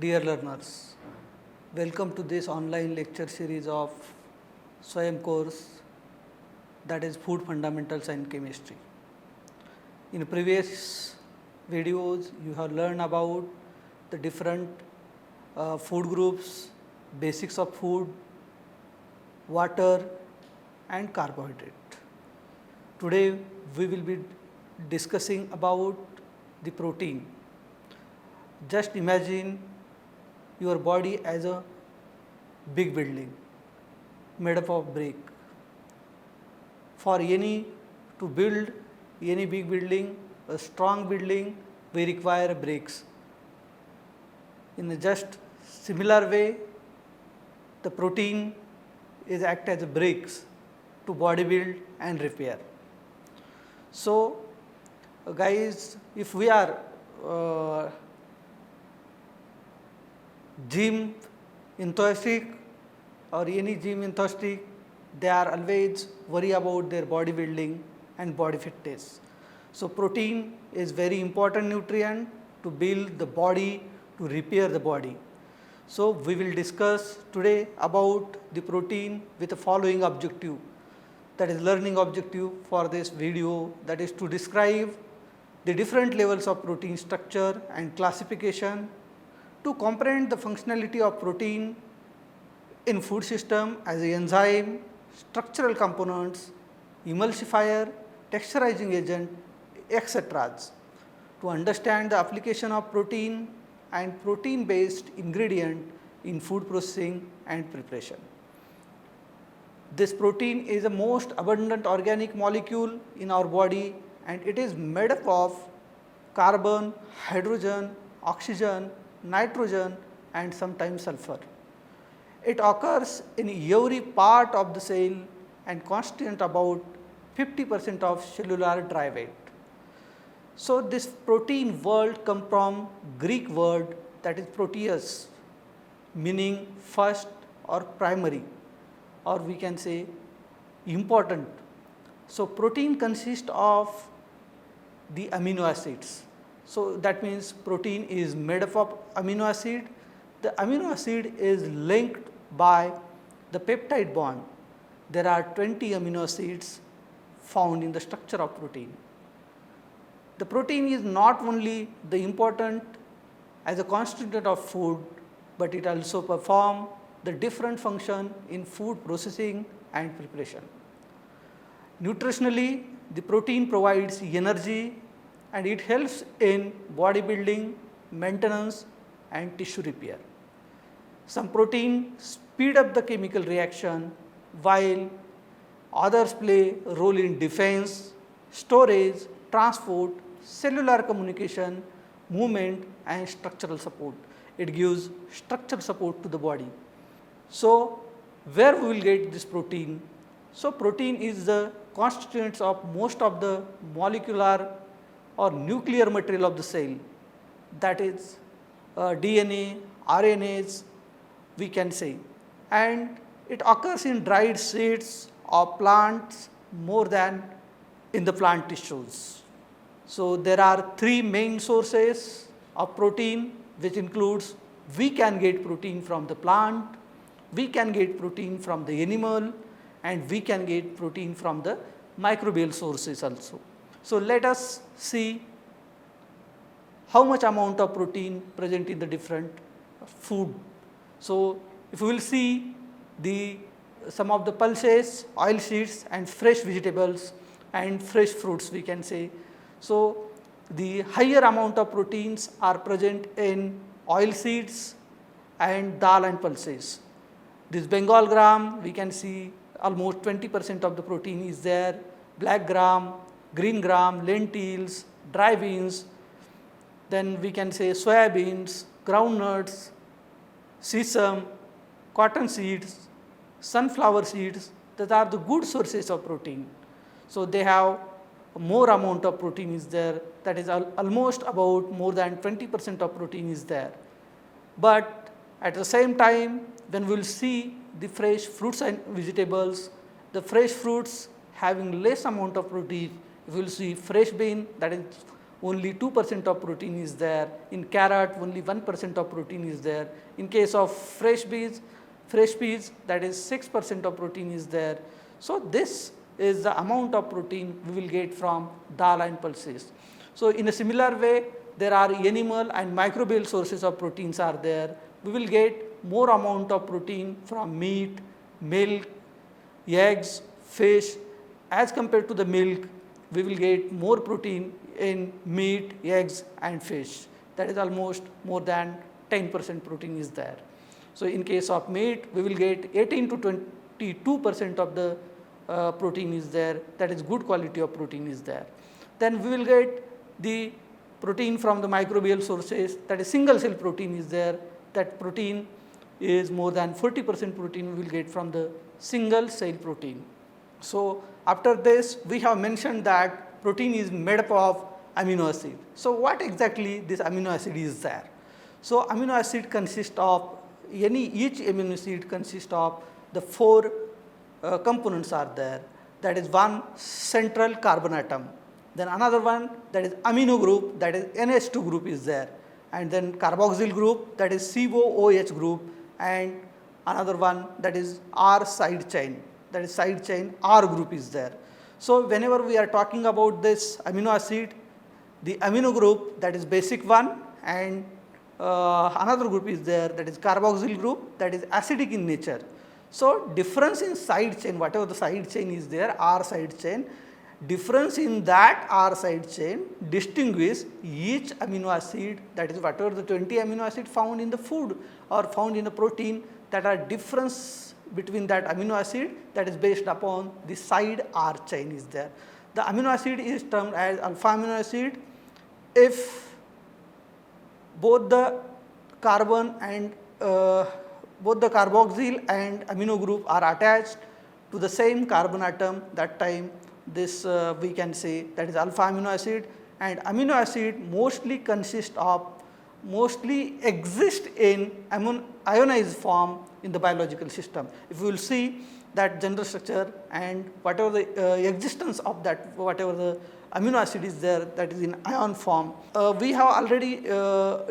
Dear learners, welcome to this online lecture series of Swayam course, that is Food Fundamentals and Chemistry. In previous videos, you have learned about the different food groups, basics of food, water and carbohydrate. Today we will be discussing about the protein. Just imagine your body as a big building made up of brick. For to build any big building, a strong building, we require bricks. In a just similar way, the protein is act as bricks to body build and repair. So, guys, if we are gym enthusiastic or any gym enthusiastic, they are always worry about their body building and body fitness. So, protein is very important nutrient to build the body, to repair the body. So, we will discuss today about the protein with the following objective, that is learning objective for this video, that is to describe the different levels of protein structure and classification, to comprehend the functionality of protein in food system as an enzyme, structural components, emulsifier, texturizing agent, etc. To understand the application of protein and protein based ingredient in food processing and preparation. This protein is the most abundant organic molecule in our body, and it is made up of carbon, hydrogen, oxygen, nitrogen and sometimes sulfur. It occurs in every part of the cell and constitute about 50% of cellular dry weight. So, this protein word comes from Greek word, that is proteus, meaning first or primary, or we can say important. So, protein consists of the amino acids. So, that means protein is made up of amino acid. The amino acid is linked by the peptide bond. There are 20 amino acids found in the structure of protein. The protein is not only the important as a constituent of food, but it also perform the different function in food processing and preparation. Nutritionally, the protein provides energy and it helps in body building, maintenance and tissue repair. Some protein speed up the chemical reaction, while others play a role in defense, storage, transport, cellular communication, movement and structural support. It gives structural support to the body. So, where we will get this protein? So, protein is the constituents of most of the molecular or nuclear material of the cell, that is DNA, RNAs we can say, and it occurs in dried seeds of plants more than in the plant tissues. So, there are three main sources of protein, which includes we can get protein from the plant, we can get protein from the animal and we can get protein from the microbial sources also. So, let us see how much amount of protein present in the different food. So, if we will see some of the pulses, oil seeds and fresh vegetables and fresh fruits we can say. So, the higher amount of proteins are present in oil seeds and dal and pulses. This Bengal gram we can see almost 20% of the protein is there, black gram, green gram, lentils, dry beans, then we can say soya beans, groundnuts, sesame, cotton seeds, sunflower seeds, that are the good sources of protein. So, they have more amount of protein is there, that is almost about more than 20% of protein is there. But at the same time, when we will see the fresh fruits and vegetables, the fresh fruits having less amount of protein, we will see fresh bean, that is only 2% of protein is there. In carrot, only 1% of protein is there. In case of fresh peas, that is 6% of protein is there. So, this is the amount of protein we will get from dal and pulses. So, in a similar way, there are animal and microbial sources of proteins are there. We will get more amount of protein from meat, milk, eggs, fish. As compared to the milk, we will get more protein in meat, eggs and fish. That is almost more than 10% protein is there. So, in case of meat, we will get 18 to 22% of the protein is there, that is good quality of protein is there. Then we will get the protein from the microbial sources, that is single cell protein is there, that protein is more than 40% protein we will get from the single cell protein. So, after this we have mentioned that protein is made up of amino acid. So, what exactly this amino acid is there? So, amino acid consists of each amino acid consists of the 4 components are there, that is one central carbon atom, then another one that is amino group, that is NH2 group is there, and then carboxyl group, that is COOH group, and another one that is R side chain, that is side chain R group is there. So, whenever we are talking about this amino acid, the amino group, that is basic one, and another group is there, that is carboxyl group, that is acidic in nature. So, difference in side chain, whatever the side chain is there, R side chain, difference in that R side chain distinguish each amino acid, that is whatever the 20 amino acid found in the food or found in the protein, that are difference between that amino acid, that is based upon the side R chain is there. The amino acid is termed as alpha amino acid if both the carbon and both the carboxyl and amino group are attached to the same carbon atom, that time this we can say that is alpha amino acid. And amino acid mostly exist in ionized form in the biological system. If we will see that general structure and whatever the existence of that, whatever the amino acid is there, that is in ion form. We have already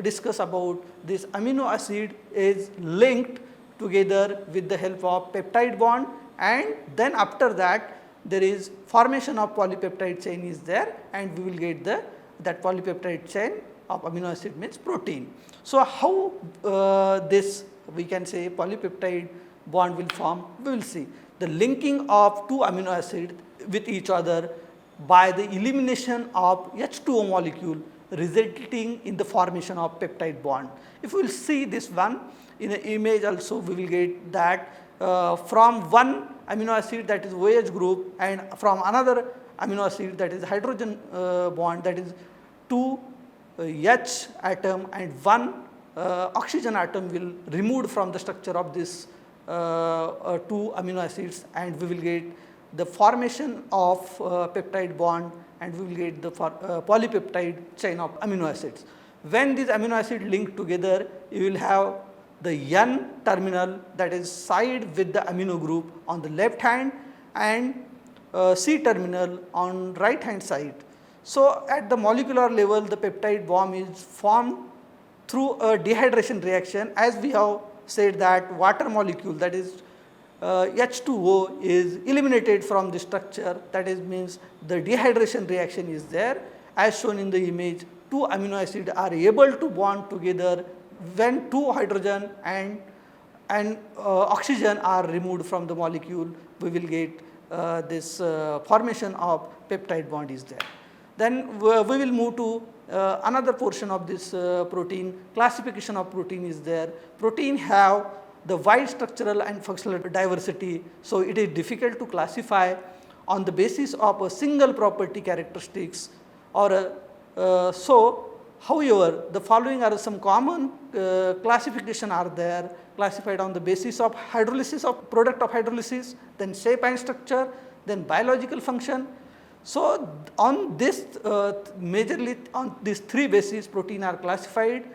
discussed about this amino acid is linked together with the help of peptide bond, and then after that there is formation of polypeptide chain is there, and we will get that polypeptide chain of amino acid means protein. So, how this we can say polypeptide bond will form, we will see the linking of 2 amino acids with each other by the elimination of H2O molecule resulting in the formation of peptide bond. If we will see this one in an image also, we will get that from one amino acid, that is OH group, and from another amino acid, that is hydrogen bond, that is 2 H atom and 1 oxygen atom will removed from the structure of this 2 amino acids, and we will get the formation of peptide bond, and we will get the polypeptide chain of amino acids. When these amino acids link together, you will have the N terminal, that is side with the amino group on the left hand, and C terminal on right hand side. So, at the molecular level, the peptide bond is formed through a dehydration reaction, as we have said that water molecule, that is H2O is eliminated from the structure, that is means the dehydration reaction is there. As shown in the image, 2 amino acids are able to bond together when 2 hydrogen and oxygen are removed from the molecule, we will get this formation of peptide bond is there. Then we will move to another portion of this protein, classification of protein is there. Protein have the wide structural and functional diversity. So, it is difficult to classify on the basis of a single property characteristics or however, the following are some common classification are there, classified on the basis of hydrolysis of product of hydrolysis, then shape and structure, then biological function. So, on this majorly on these 3 bases protein are classified.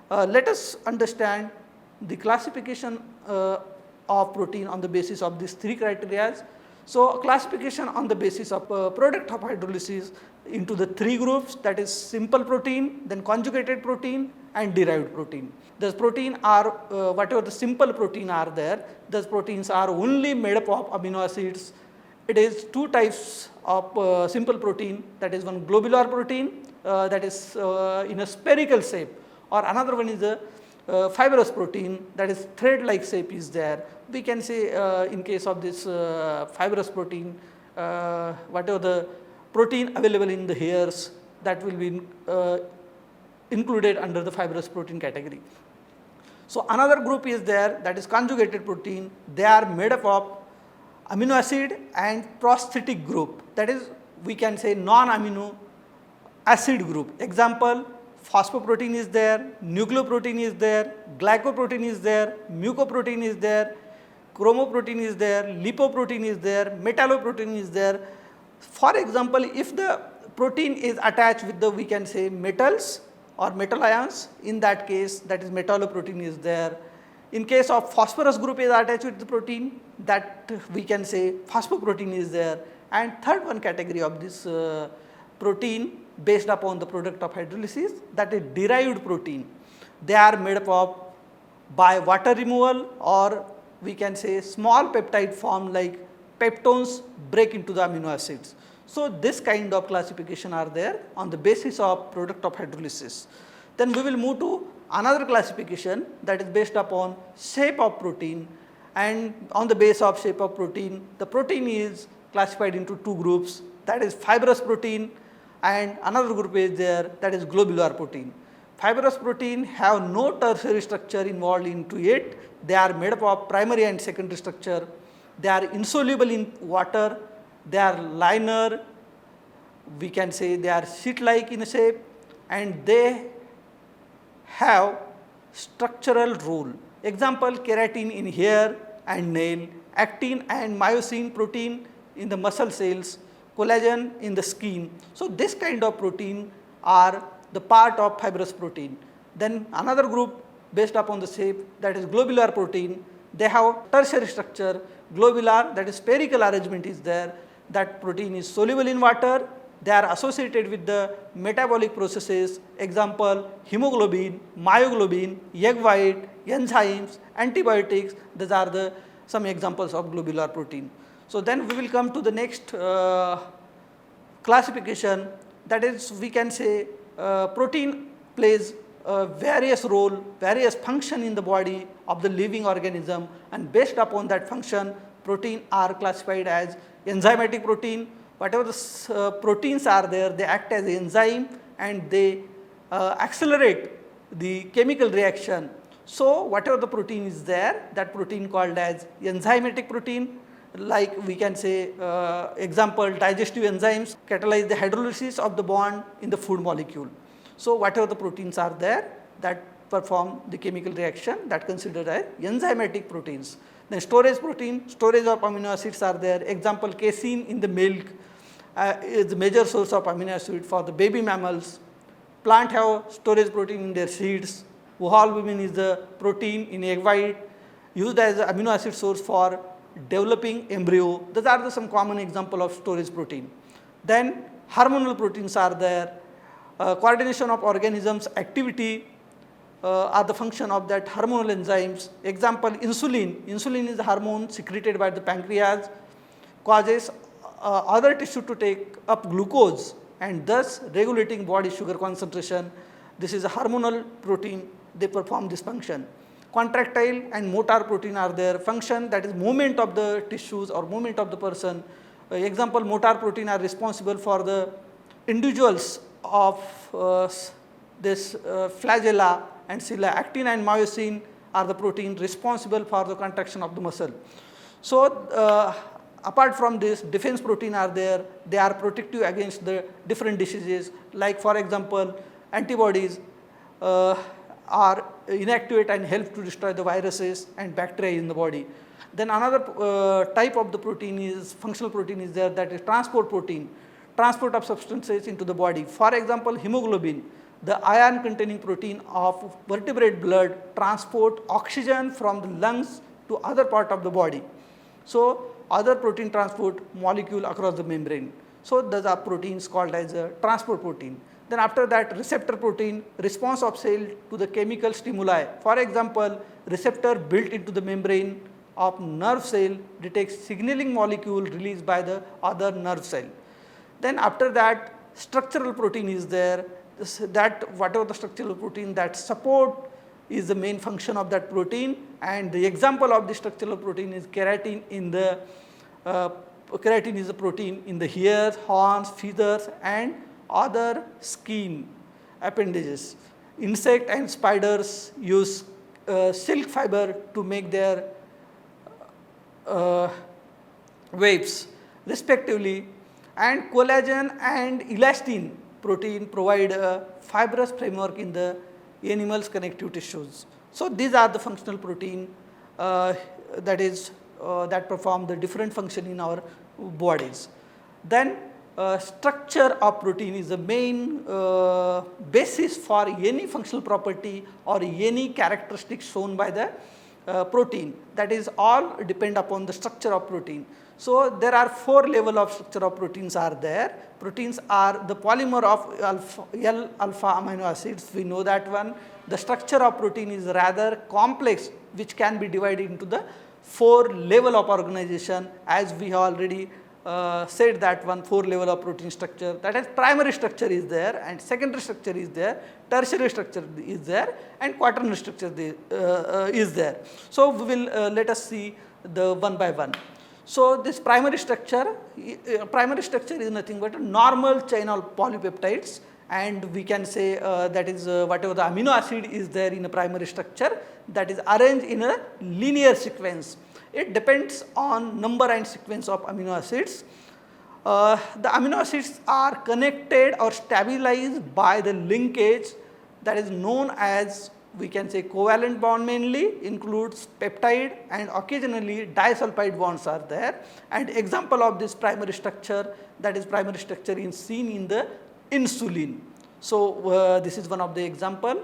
Let us understand the classification of protein on the basis of these 3 criteria. So, classification on the basis of product of hydrolysis into the 3 groups, that is simple protein, then conjugated protein and derived protein. Those protein are whatever the simple protein are there, those proteins are only made up of amino acids. It is 2 types of simple protein, that is one globular protein that is in a spherical shape, or another one is a fibrous protein, that is thread like shape is there. We can say in case of this fibrous protein, whatever the protein available in the hairs, that will be included under the fibrous protein category. So, another group is there, that is conjugated protein. They are made up of amino acid and prosthetic group, that is we can say non-amino acid group. Example, phosphoprotein is there, nucleoprotein is there, glycoprotein is there, mucoprotein is there, chromoprotein is there, lipoprotein is there, metalloprotein is there. For example, if the protein is attached with the, we can say, metals or metal ions, in that case that is metalloprotein is there. In case of phosphorus group is attached with the protein, that we can say phosphoprotein is there. And third one category of this protein based upon the product of hydrolysis, that is derived protein. They are made up of by water removal, or we can say small peptide form like peptones break into the amino acids. So, this kind of classification are there on the basis of product of hydrolysis. Then we will move to another classification, that is based upon shape of protein, and on the base of shape of protein, the protein is classified into 2 groups, that is fibrous protein and another group is there, that is globular protein. Fibrous protein have no tertiary structure involved into it. They are made up of primary and secondary structure. They are insoluble in water. They are linear. We can say they are sheet-like in shape, and they have structural role. Example, keratin in hair and nail, actin and myosin protein in the muscle cells, collagen in the skin. So, this kind of protein are the part of fibrous protein. Then another group based upon the shape, that is globular protein. They have tertiary structure, globular, that is spherical arrangement is there. That protein is soluble in water. They are associated with the metabolic processes. Example, hemoglobin, myoglobin, egg white, enzymes, antibiotics. These are the some examples of globular protein. So, then we will come to the next classification, that is we can say protein plays various role, various function in the body of the living organism, and based upon that function protein are classified as enzymatic protein. Whatever the proteins are there, they act as enzyme and they accelerate the chemical reaction. So, whatever the protein is there, that protein called as enzymatic protein. Like we can say example, digestive enzymes catalyze the hydrolysis of the bond in the food molecule. So, whatever the proteins are there that perform the chemical reaction, that considered as enzymatic proteins. Then storage protein, storage of amino acids are there. Example, casein in the milk is the major source of amino acid for the baby mammals. Plant have storage protein in their seeds. Albumin is the protein in egg white used as an amino acid source for developing embryo. These are some common example of storage protein. Then hormonal proteins are there. Coordination of organisms activity are the function of that hormonal enzymes. Example, insulin. Insulin is a hormone secreted by the pancreas, causes other tissue to take up glucose and thus regulating body sugar concentration. This is a hormonal protein, they perform this function. Contractile and motor protein are their function, that is movement of the tissues or movement of the person. Example, motor protein are responsible for the individuals of this flagella and cilia. Actin and myosin are the protein responsible for the contraction of the muscle. So, apart from this, defense protein are there, they are protective against the different diseases, like for example, antibodies are inactivate and help to destroy the viruses and bacteria in the body. Then another type of the protein is functional protein is there, that is transport protein, transport of substances into the body. For example, hemoglobin, the iron containing protein of vertebrate blood transport oxygen from the lungs to other part of the body. So, other protein transport molecule across the membrane. So, those are proteins called as a transport protein. Then after that, receptor protein, response of cell to the chemical stimuli. For example, receptor built into the membrane of nerve cell detects signaling molecule released by the other nerve cell. Then after that, structural protein is there, that whatever the structural protein that support is the main function of that protein, and the example of the structural protein is keratin in the keratin is a protein in the hairs, horns, feathers and other skin appendages. Insect and spiders use silk fiber to make their webs respectively, and collagen and elastin protein provide a fibrous framework in the animal's connective tissues. So, these are the functional protein that perform the different function in our bodies. Then structure of protein is the main basis for any functional property or any characteristic shown by the protein, that is all depend upon the structure of protein. So, there are 4 level of structure of proteins are there. Proteins are the polymer of L-alpha amino acids, we know that one. The structure of protein is rather complex, which can be divided into the 4 level of organization, as we have already said that one 4 level of protein structure, that is primary structure is there and secondary structure is there, tertiary structure is there and quaternary structure is there. So, we will let us see the one by one. So, this primary structure is nothing but a normal chain of polypeptides, and we can say that is whatever the amino acid is there in a primary structure, that is arranged in a linear sequence. It depends on number and sequence of amino acids. The amino acids are connected or stabilized by the linkage that is known as, we can say, covalent bond, mainly includes peptide and occasionally disulfide bonds are there, and example of this primary structure, that is primary structure is seen in the insulin. So, this is one of the example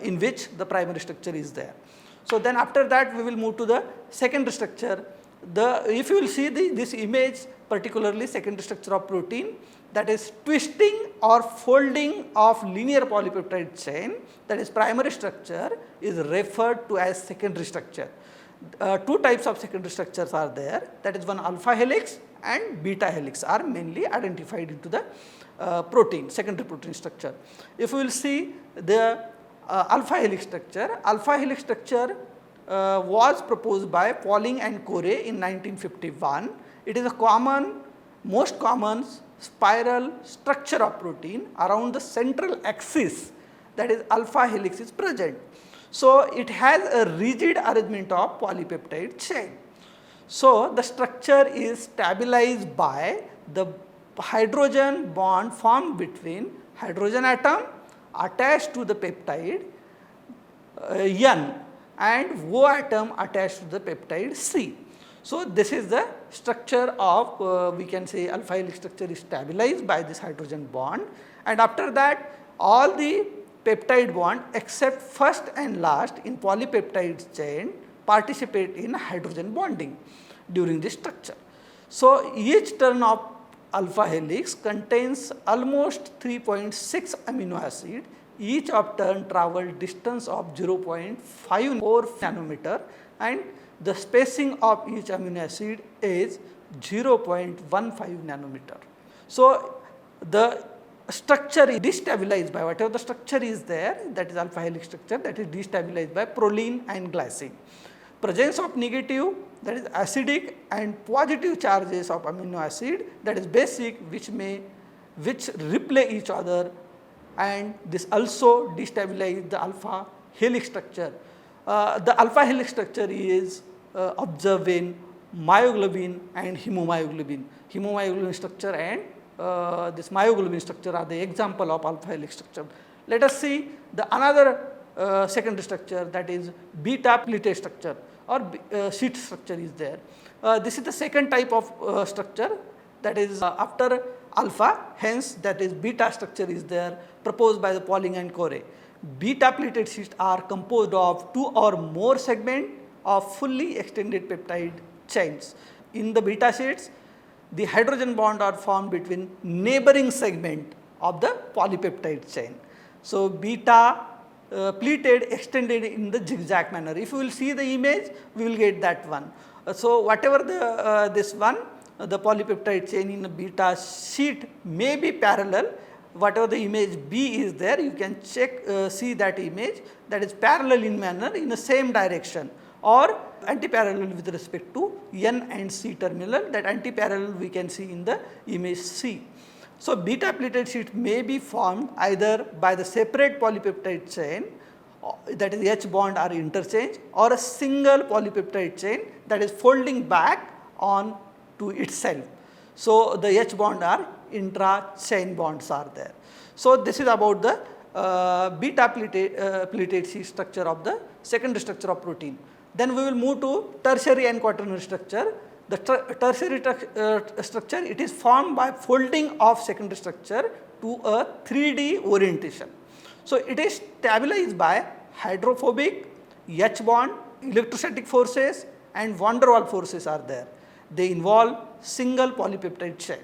in which the primary structure is there. So, then after that we will move to the secondary structure. If you will see this image, particularly secondary structure of protein, that is twisting or folding of linear polypeptide chain, that is primary structure, is referred to as secondary structure. 2 types of secondary structures are there, that is one alpha helix and beta helix are mainly identified into the protein, secondary protein structure. If we will see the alpha helix structure was proposed by Pauling and Corey in 1951. It is a most common spiral structure of protein around the central axis, that is alpha helix is present. So, it has a rigid arrangement of polypeptide chain. So, the structure is stabilized by the hydrogen bond formed between hydrogen atom attached to the peptide N and O atom attached to the peptide C. So, this is the structure of we can say alpha helix structure is stabilized by this hydrogen bond, and after that all the peptide bond except first and last in polypeptide chain participate in hydrogen bonding during this structure. So, each turn of alpha helix contains almost 3.6 amino acid. Each of turn travel distance of 0.54 nanometer and the spacing of each amino acid is 0.15 nanometer. So, the structure is destabilized by whatever the structure is there, that is alpha helix structure, that is destabilized by proline and glycine. Presence of negative, that is acidic, and positive charges of amino acid, that is basic, which replay each other, and this also destabilize the alpha helix structure. The alpha helix structure is observed in myoglobin and hemomyoglobin. Hemomyoglobin structure and this myoglobin structure are the example of alpha helix structure. Let us see the another secondary structure, that is beta pleated structure or sheet structure is there. This is the second type of structure, that is after alpha, hence that is beta structure is there, proposed by the Pauling and Corey. Beta pleated sheets are composed of 2 or more segments of fully extended peptide chains. In the beta sheets, the hydrogen bond are formed between neighboring segment of the polypeptide chain. So, beta pleated extended in the zigzag manner. If you will see the image, we will get that one. So, whatever the this one, the polypeptide chain in a beta sheet may be parallel. Whatever the image B is there, you can check see that image, that is parallel in manner in the same direction, or anti-parallel with respect to N and C terminal. That anti-parallel we can see in the image C. So, beta pleated sheet may be formed either by the separate polypeptide chain, that is H bond are interchange, or a single polypeptide chain that is folding back on to itself. So, the H bond are intra-chain bonds are there. So, this is about the beta pleated sheet structure of the secondary structure of protein. Then we will move to tertiary and quaternary structure. The tertiary structure, it is formed by folding of secondary structure to a 3D orientation. So, it is stabilized by hydrophobic, H bond, electrostatic forces and van der Waals forces are there. They involve single polypeptide chain.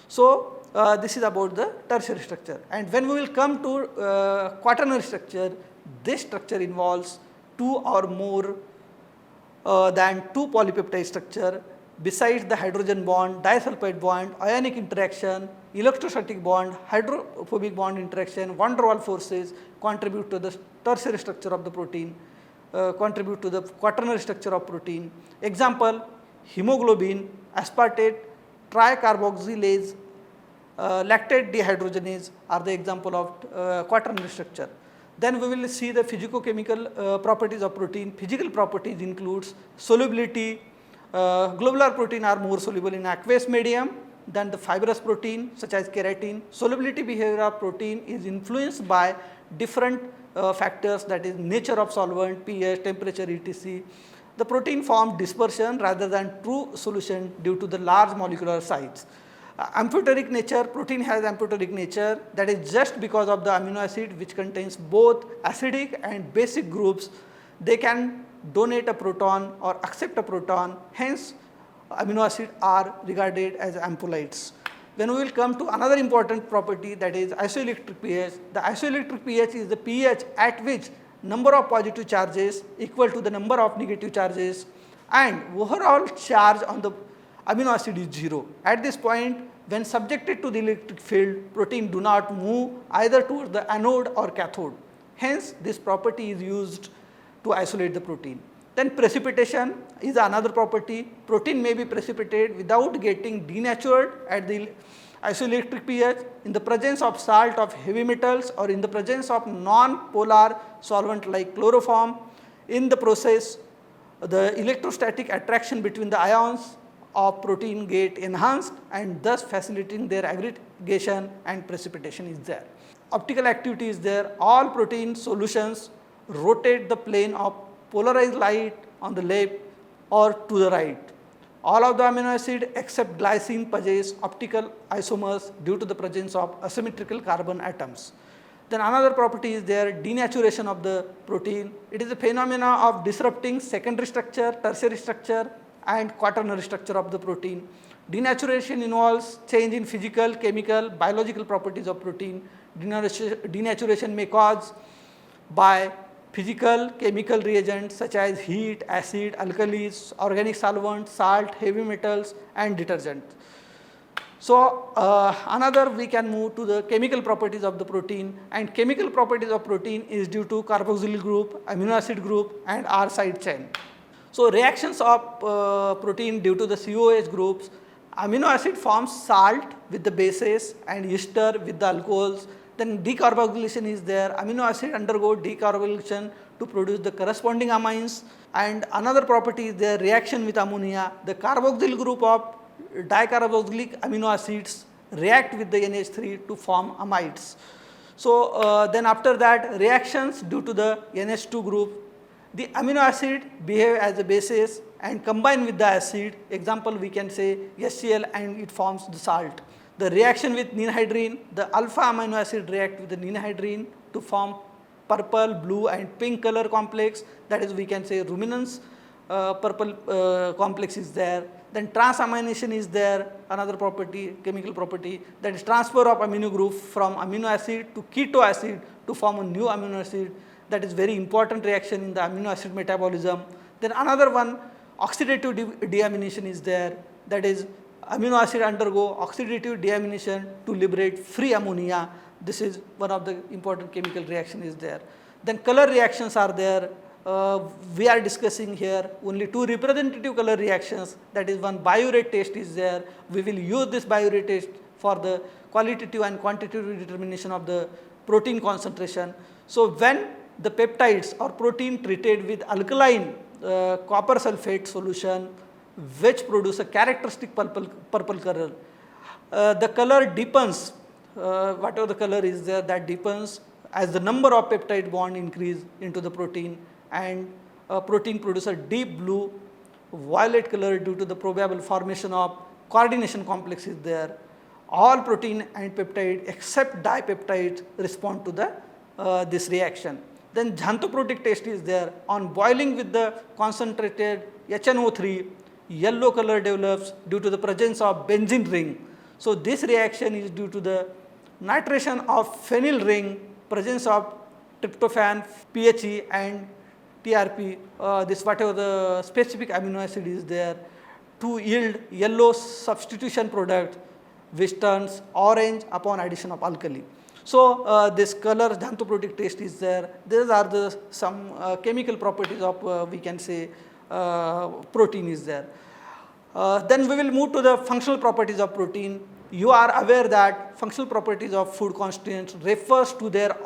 So, this is about the tertiary structure, and when we will come to quaternary structure, this structure involves two or more than two polypeptide structure. Besides the hydrogen bond, disulfide bond, ionic interaction, electrostatic bond, hydrophobic bond interaction, van der Waals forces contribute to the tertiary structure of the protein, contribute to the quaternary structure of protein. Example, hemoglobin, aspartate, tricarboxylase, lactate dehydrogenase are the example of quaternary structure. Then we will see the physicochemical properties of protein. Physical properties includes solubility. Globular protein are more soluble in aqueous medium than the fibrous protein such as keratin. Solubility behavior of protein is influenced by different factors, that is nature of solvent, pH, temperature, etc. The protein forms dispersion rather than true solution due to the large molecular size. Amphoteric nature, protein has amphoteric nature, that is just because of the amino acid which contains both acidic and basic groups, they can donate a proton or accept a proton, hence amino acid are regarded as ampholytes. Then we will come to another important property, that is isoelectric pH. The isoelectric pH is the pH at which number of positive charges equal to the number of negative charges and overall charge on the amino acid is 0. At this point, when subjected to the electric field, protein do not move either towards the anode or cathode. Hence, this property is used to isolate the protein. Then precipitation is another property. Protein may be precipitated without getting denatured at the isoelectric pH in the presence of salt of heavy metals or in the presence of non-polar solvent like chloroform. In the process, the electrostatic attraction between the ions of protein get enhanced and thus facilitating their aggregation and precipitation is there. Optical activity is there. All protein solutions rotate the plane of polarized light on the left or to the right. All of the amino acid except glycine possess optical isomers due to the presence of asymmetrical carbon atoms. Then another property is there, denaturation of the protein. It is a phenomena of disrupting secondary structure, tertiary structure and quaternary structure of the protein. Denaturation involves change in physical, chemical, biological properties of protein. Denaturation may cause by physical, chemical reagents such as heat, acid, alkalis, organic solvents, salt, heavy metals and detergents. So, another we can move to the chemical properties of the protein, and chemical properties of protein is due to carboxyl group, amino acid group and R side chain. So, reactions of protein due to the COH groups, amino acid forms salt with the bases and ester with the alcohols. Then decarboxylation is there, amino acid undergo decarboxylation to produce the corresponding amines, and another property is their reaction with ammonia. The carboxyl group of dicarboxylic amino acids react with the NH3 to form amides. So, then after that reactions due to the NH2 group, the amino acid behave as a basis and combine with the acid. Example we can say HCl and it forms the salt. The reaction with ninhydrine, the alpha amino acid react with the ninhydrine to form purple, blue and pink color complex, that is we can say ruminants purple complex is there. Then transamination is there, another property, chemical property, that is transfer of amino group from amino acid to keto acid to form a new amino acid. That is very important reaction in the amino acid metabolism. Then another one, oxidative deamination is there, that is amino acid undergo oxidative deamination to liberate free ammonia. This is one of the important chemical reaction is there. Then color reactions are there. We are discussing here only two representative color reactions, that is one biuret test is there. We will use this biuret test for the qualitative and quantitative determination of the protein concentration. So, when the peptides or protein treated with alkaline copper sulfate solution which produce a characteristic purple color, the color deepens, whatever the color is there, that deepens as the number of peptide bond increase into the protein, and protein produces a deep blue violet color due to the probable formation of coordination complex is there. All protein and peptide except dipeptides respond to the this reaction. Then xanthoprotic test is there. On boiling with the concentrated HNO3, yellow color develops due to the presence of benzene ring. So, this reaction is due to the nitration of phenyl ring, presence of tryptophan, PHE and TRP, this whatever the specific amino acid is there, to yield yellow substitution product which turns orange upon addition of alkali. So, this color xanthoprotic test is there. These are the some chemical properties of we can say protein is there. Then we will move to the functional properties of protein. You are aware that functional properties of food constituents refers to their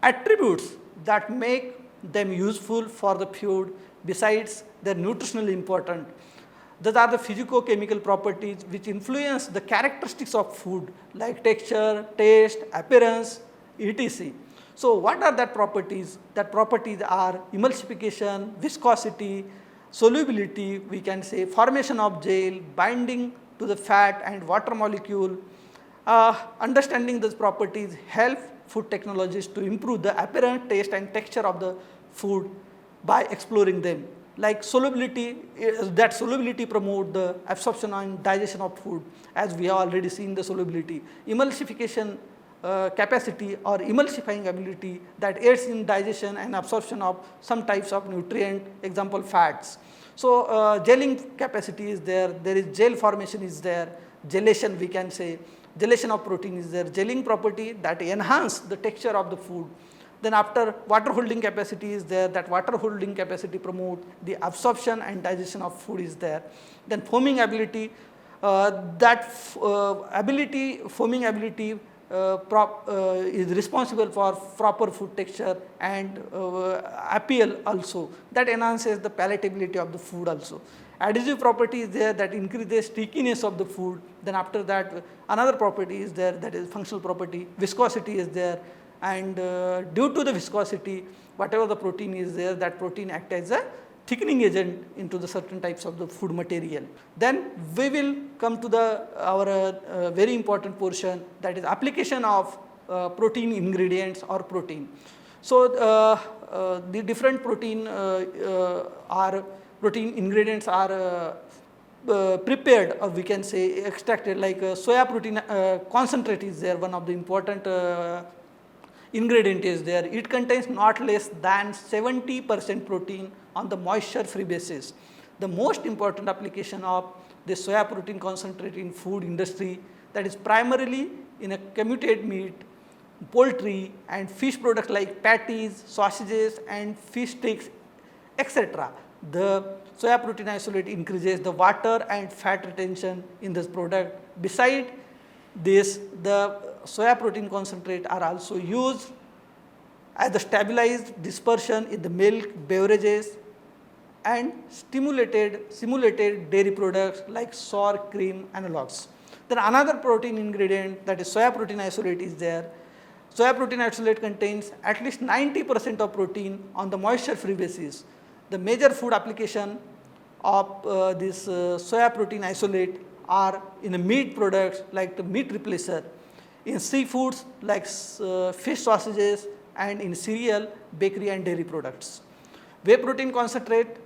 attributes that make them useful for the food besides their nutritionally important. These are the physicochemical properties which influence the characteristics of food like texture, taste, appearance, etc. So, what are that properties? That properties are emulsification, viscosity, solubility, we can say formation of gel, binding to the fat and water molecule. Understanding these properties help food technologists to improve the apparent taste and texture of the food by exploring them. Like solubility, that solubility promote the absorption and digestion of food, as we have already seen the solubility. Emulsification capacity or emulsifying ability that aids in digestion and absorption of some types of nutrient, example fats. So, gelling capacity is there is gel formation is there, gelation we can say, gelation of protein is there, gelling property that enhance the texture of the food. Then after water holding capacity is there, that water holding capacity promote the absorption and digestion of food is there. Then foaming ability, foaming ability is responsible for proper food texture and appeal also, that enhances the palatability of the food also. Adhesive property is there that increases stickiness of the food. Then after that another property is there, that is functional property, viscosity is there, and due to the viscosity whatever the protein is there, that protein acts as a thickening agent into the certain types of the food material. Then we will come to the our very important portion, that is application of protein ingredients or protein. So, the different protein ingredients are prepared, or we can say extracted, like soya protein concentrate is there, one of the important ingredient is there. It contains not less than 70% protein on the moisture free basis. The most important application of the soya protein concentrate in food industry, that is primarily in a commuted meat, poultry and fish products like patties, sausages and fish sticks, etc. The soya protein isolate increases the water and fat retention in this product. Beside this, the soya protein concentrate are also used as the stabilized dispersion in the milk, beverages and simulated dairy products like sour cream analogs. Then another protein ingredient, that is soya protein isolate is there. Soya protein isolate contains at least 90% of protein on the moisture free basis. The major food application of this soya protein isolate are in the meat products like the meat replacer, in seafoods like fish sausages, and in cereal, bakery and dairy products. Whey protein concentrate,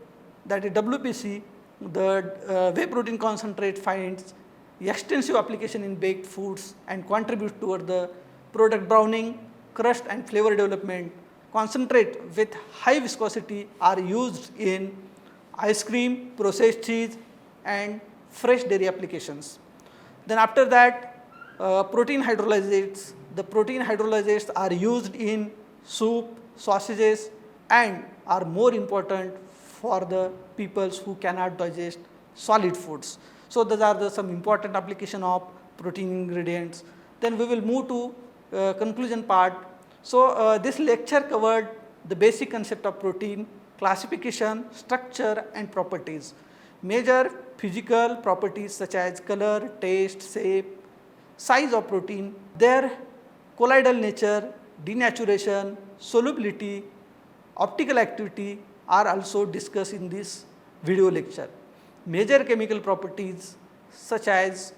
that is WPC, The whey protein concentrate finds extensive application in baked foods and contributes toward the product browning, crust and flavor development. Concentrate with high viscosity are used in ice cream, processed cheese and fresh dairy applications. Then after that, protein hydrolysates. The protein hydrolysates are used in soup, sausages and are more important for the peoples who cannot digest solid foods. So those are some important application of protein ingredients. Then we will move to conclusion part. So this lecture covered the basic concept of protein, classification, structure and properties. Major physical properties such as color, taste, shape, size of protein, their colloidal nature, denaturation, solubility, optical activity are also discussed in this video lecture. Major chemical properties such as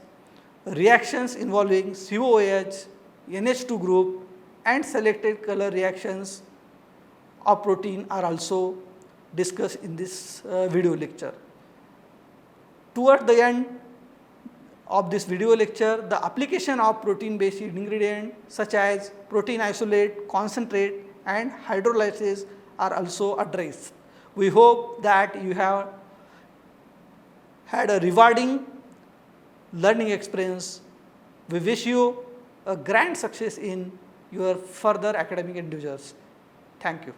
reactions involving COOH, NH2 group and selected color reactions of protein are also discussed in this video lecture. Toward the end of this video lecture, the application of protein based ingredient such as protein isolate, concentrate and hydrolysis are also addressed. We hope that you have had a rewarding learning experience. We wish you a grand success in your further academic endeavors. Thank you.